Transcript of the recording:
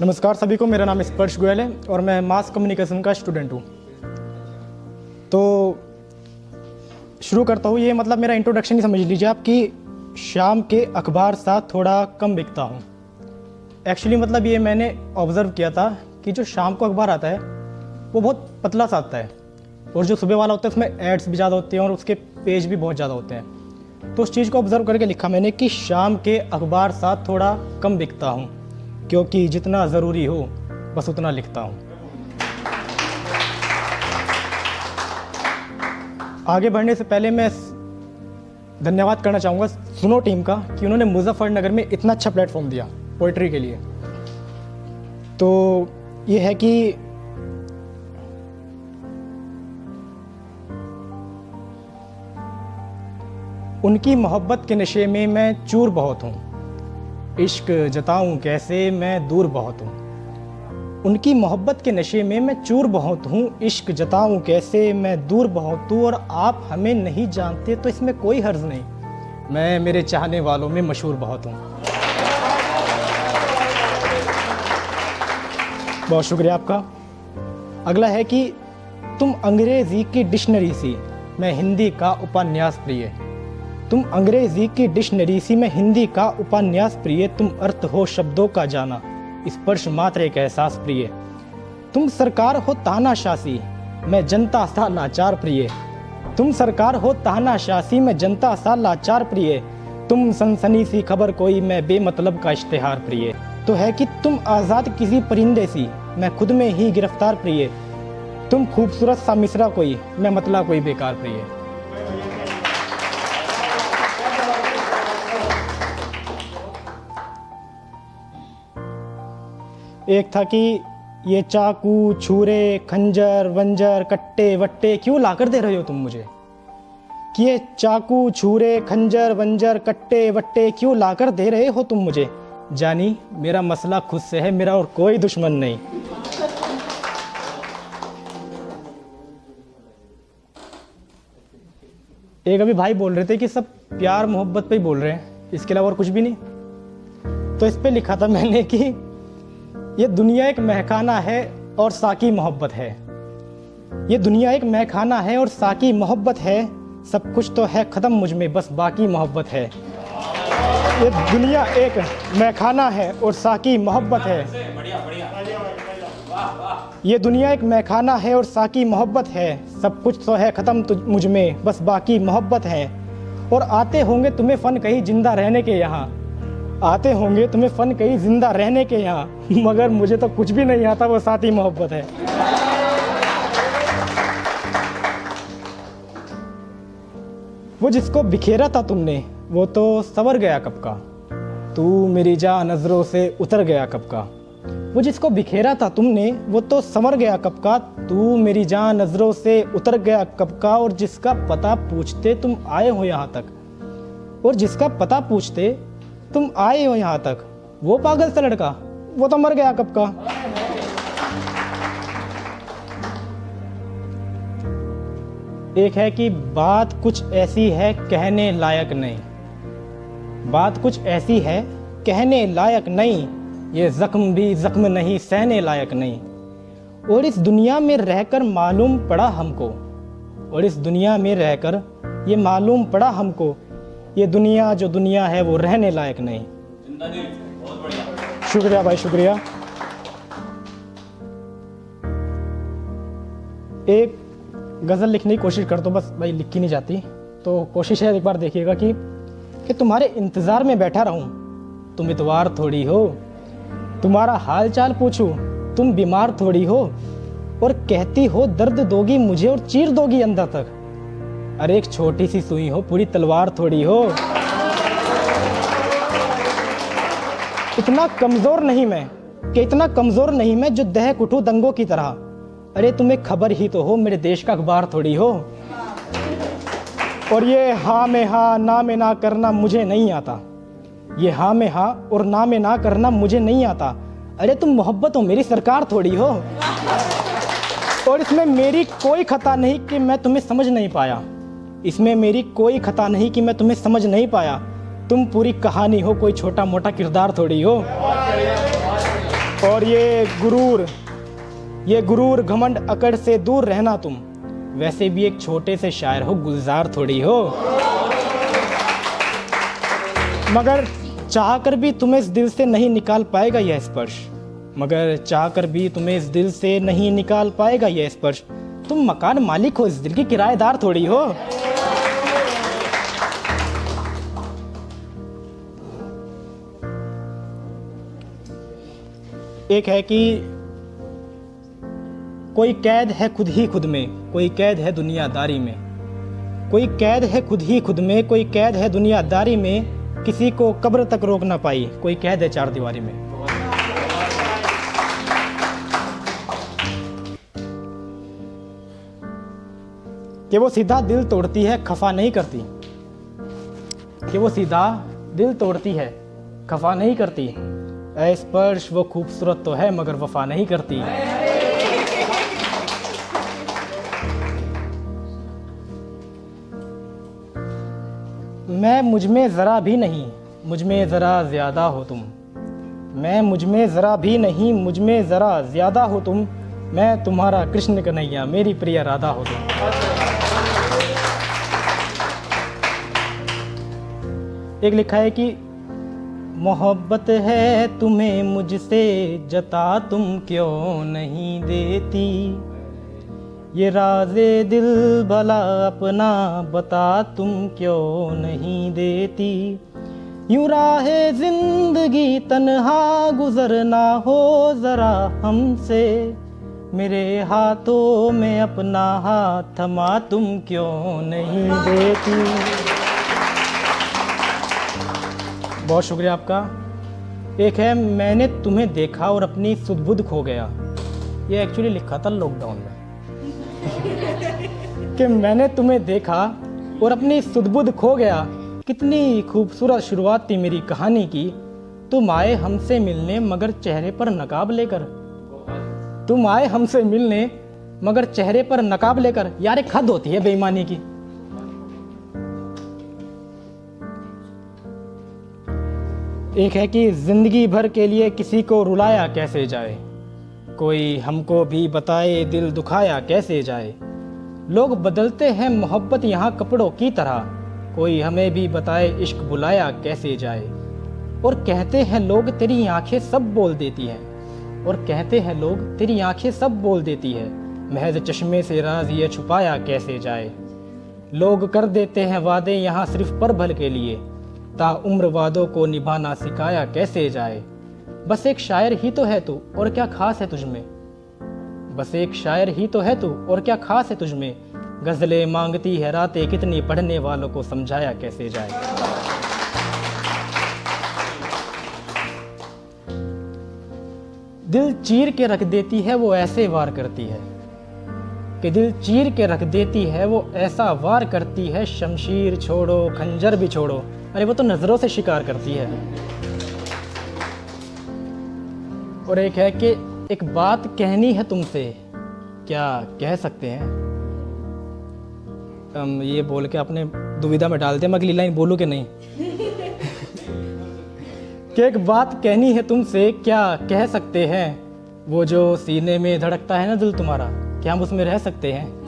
नमस्कार सभी को, मेरा नाम स्पर्श गोयल है और मैं मास कम्युनिकेशन का स्टूडेंट हूँ। तो शुरू करता हूँ। ये मतलब मेरा इंट्रोडक्शन ही समझ लीजिए आप कि शाम के अखबार साथ थोड़ा कम बिकता हूँ। एक्चुअली मतलब ये मैंने ऑब्ज़र्व किया था कि जो शाम को अखबार आता है वो बहुत पतला सा आता है और जो सुबह वाला होता है उसमें एड्स भी ज़्यादा होते हैं और उसके पेज भी बहुत ज़्यादा होते हैं। तो उस चीज़ को ऑब्ज़र्व करके लिखा मैंने कि शाम के अखबार साथ थोड़ा कम बिकता हूँ, क्योंकि जितना ज़रूरी हो बस उतना लिखता हूँ। आगे बढ़ने से पहले मैं धन्यवाद करना चाहूँगा सुनो टीम का कि उन्होंने मुजफ्फरनगर में इतना अच्छा प्लेटफॉर्म दिया पोइट्री के लिए। तो ये है कि उनकी मोहब्बत के नशे में मैं चूर बहुत हूँ, इश्क जताऊँ कैसे मैं दूर बहुत हूँ। उनकी मोहब्बत के नशे में मैं चूर बहुत हूँ, इश्क जताऊँ कैसे मैं दूर बहुत हूँ। और आप हमें नहीं जानते तो इसमें कोई हर्ज नहीं, मैं मेरे चाहने वालों में मशहूर बहुत हूँ। बहुत शुक्रिया आपका। अगला है कि तुम अंग्रेज़ी की डिक्शनरी सी, मैं हिंदी का उपन्यास प्रिय। तुम अंग्रेजी की डिक्शनरी सी, मैं हिंदी का उपन्यास प्रिय। तुम अर्थ हो शब्दों का जाना, स्पर्श मात्र एक एहसास प्रिय। तुम सरकार हो तानाशाही, मैं जनता सा लाचार प्रिय। तुम सरकार हो तानाशाही, मैं जनता सा लाचार प्रिय। तुम सनसनी सी खबर कोई, मैं बेमतलब का इश्तिहार प्रिय। तो है कि तुम आज़ाद किसी परिंदे सी, मैं खुद में ही गिरफ्तार प्रिय। तुम खूबसूरत सा मिसरा कोई, मैं मतला कोई बेकार प्रिय। एक था कि ये चाकू छुरे खंजर वंजर कट्टे वट्टे क्यों लाकर दे रहे हो तुम मुझे, कि ये चाकू छुरे खंजर वंजर कट्टे वट्टे क्यों लाकर दे रहे हो तुम मुझे। जानी मेरा मसला खुद से है, मेरा और कोई दुश्मन नहीं। एक अभी भाई बोल रहे थे कि सब प्यार मोहब्बत पे ही बोल रहे हैं, इसके अलावा और कुछ भी नहीं। तो इस पे लिखा था मैंने कि ये दुनिया एक महखाना है और साकी मोहब्बत है। ये दुनिया एक महखाना है और साकी मोहब्बत है, सब कुछ तो है ख़त्म मुझ में बस बाकी मोहब्बत है। ये दुनिया एक महखाना है और साकी मोहब्बत है। ये दुनिया एक महखाना है और साकी मोहब्बत है, सब कुछ तो है ख़त्म तो मुझ में बस बाकी मोहब्बत है। और आते होंगे तुम्हें फ़न कहीं जिंदा रहने के यहाँ, आते होंगे तुम्हें फ़न कहीं जिंदा रहने के यहाँ, मगर मुझे तो कुछ भी नहीं आता, वो साथी मोहब्बत है। वो जिसको बिखेरा था तुमने वो तो संवर गया कब का, तू मेरी जान नज़रों से उतर गया कब का। वो जिसको बिखेरा था तुमने वो तो संवर गया कब का, तू मेरी जान नज़रों से उतर गया कब का। और जिसका पता पूछते तुम आए हो यहाँ तक, और जिसका पता पूछते तुम आए हो यहाँ तक, वो पागल सा लड़का वो तो मर गया कब का। एक है कि बात कुछ ऐसी है कहने लायक नहीं, बात कुछ ऐसी है कहने लायक नहीं, ये जख्म भी जख्म नहीं सहने लायक नहीं। और इस दुनिया में रहकर मालूम पड़ा हमको, और इस दुनिया में रहकर ये मालूम पड़ा हमको, ये दुनिया जो दुनिया है वो रहने लायक नहीं। बहुत बढ़िया। शुक्रिया भाई, शुक्रिया। एक गज़ल लिखने की कोशिश करता हूँ, बस भाई लिखी नहीं जाती, तो कोशिश है एक बार देखिएगा कि तुम्हारे इंतज़ार में बैठा रहूँ, तुम इतवार थोड़ी हो, तुम्हारा हाल चाल पूछूं, तुम बीमार थोड़ी हो, और कहती हो दर्द दोगी मुझे और चीर दोगी अंदर तक। अरे एक छोटी सी सुई हो पूरी तलवार थोड़ी हो। इतना कमज़ोर नहीं मैं कि इतना कमज़ोर नहीं मैं जो दहक उठूं दंगों की तरह। अरे तुम्हें खबर ही तो हो मेरे देश का अखबार थोड़ी हो। और ये हाँ में हाँ ना में ना करना मुझे नहीं आता, ये हाँ में हाँ और ना में ना करना मुझे नहीं आता। अरे तुम मोहब्बत हो मेरी सरकार थोड़ी हो। और इसमें मेरी कोई खता नहीं कि मैं तुम्हें समझ नहीं पाया, इसमें मेरी कोई खता नहीं कि मैं तुम्हें समझ नहीं पाया। तुम पूरी कहानी हो, कोई छोटा मोटा किरदार थोड़ी हो। और ये गुरूर घमंड अकड़ से दूर रहना तुम। वैसे भी एक छोटे से शायर हो, गुलजार थोड़ी हो। मगर चाहकर भी तुम्हें इस दिल से नहीं निकाल पाएगा यह स्पर्श। मगर चाहकर भी तुम्हें इस दिल से नहीं निकाल पाएगा यह स्पर्श। तुम मकान मालिक हो, इस दिल की किराएदार थोड़ी हो। एक है कि कोई कैद है खुद ही खुद में, कोई कैद है दुनियादारी में। कोई कैद है खुद ही खुद में, कोई कैद है दुनियादारी में। किसी को कब्र तक रोक ना पाई, कोई कैद है चार दीवारी में। कि वो सीधा दिल तोड़ती है, खफा नहीं करती। कि वो सीधा दिल तोड़ती है, खफा नहीं करती। ऐ स्पर्श वो खूबसूरत तो है मगर वफा नहीं करती। मैं मुझ में ज़रा भी नहीं, मुझ में ज़रा ज़्यादा हो तुम। मैं मुझ में ज़रा भी नहीं, मुझ में ज़रा ज़्यादा हो तुम। मैं तुम्हारा कृष्ण कन्हैया, मेरी प्रिय राधा हो तुम। एक लिखा है कि मोहब्बत है तुम्हें मुझसे, जता तुम क्यों नहीं देती। ये राज़े दिल भला अपना बता तुम क्यों नहीं देती। यूं राहे जिंदगी तन्हा गुजरना हो ज़रा हमसे। मेरे हाथों में अपना हाथ थमा तुम क्यों नहीं देती। बहुत शुक्रिया आपका। एक है मैंने तुम्हें देखा और अपनी सुध-बुध खो गया। ये एक्चुअली लिखा था लॉकडाउन में कि मैंने तुम्हें देखा और अपनी सुध-बुध खो गया। कितनी खूबसूरत शुरुआत थी मेरी कहानी की। तुम आए हमसे मिलने मगर चेहरे पर नकाब लेकर। तुम आए हमसे मिलने मगर चेहरे पर नकाब लेकर। यार एक हद होती है बेईमानी की। एक है कि जिंदगी भर के लिए किसी को रुलाया कैसे जाए। कोई हमको भी बताए दिल दुखाया कैसे जाए। लोग बदलते हैं मोहब्बत यहाँ कपड़ों की तरह। कोई हमें भी बताए इश्क बुलाया कैसे जाए। और कहते हैं लोग तेरी आंखें सब बोल देती हैं। और कहते हैं लोग तेरी आंखें सब बोल देती है। महज चश्मे से राज ये छुपाया कैसे जाए। लोग कर देते हैं वादे यहाँ सिर्फ पल भर के लिए। ताउम्र वादों को निभाना सिखाया कैसे जाए। बस एक शायर ही तो है तू और क्या खास है तुझमें। बस एक शायर ही तो है तू और क्या खास है तुझमें। गज़लें मांगती है रातें कितनी पढ़ने वालों को समझाया कैसे जाए। दिल चीर के रख देती है वो ऐसे वार करती है। कि दिल चीर के रख देती है वो ऐसा वार करती है। शमशीर छोड़ो खंजर भी छोड़ो, अरे वो तो नजरों से शिकार करती है। और एक है कि एक बात कहनी है तुमसे, क्या कह सकते हैं। ये बोल के अपने दुविधा में डालते हैं मैं अगली लाइन बोलूं कि नहीं। कि एक बात कहनी है तुमसे, क्या कह सकते हैं। वो जो सीने में धड़कता है ना दिल तुम्हारा, क्या हम उसमें रह सकते हैं।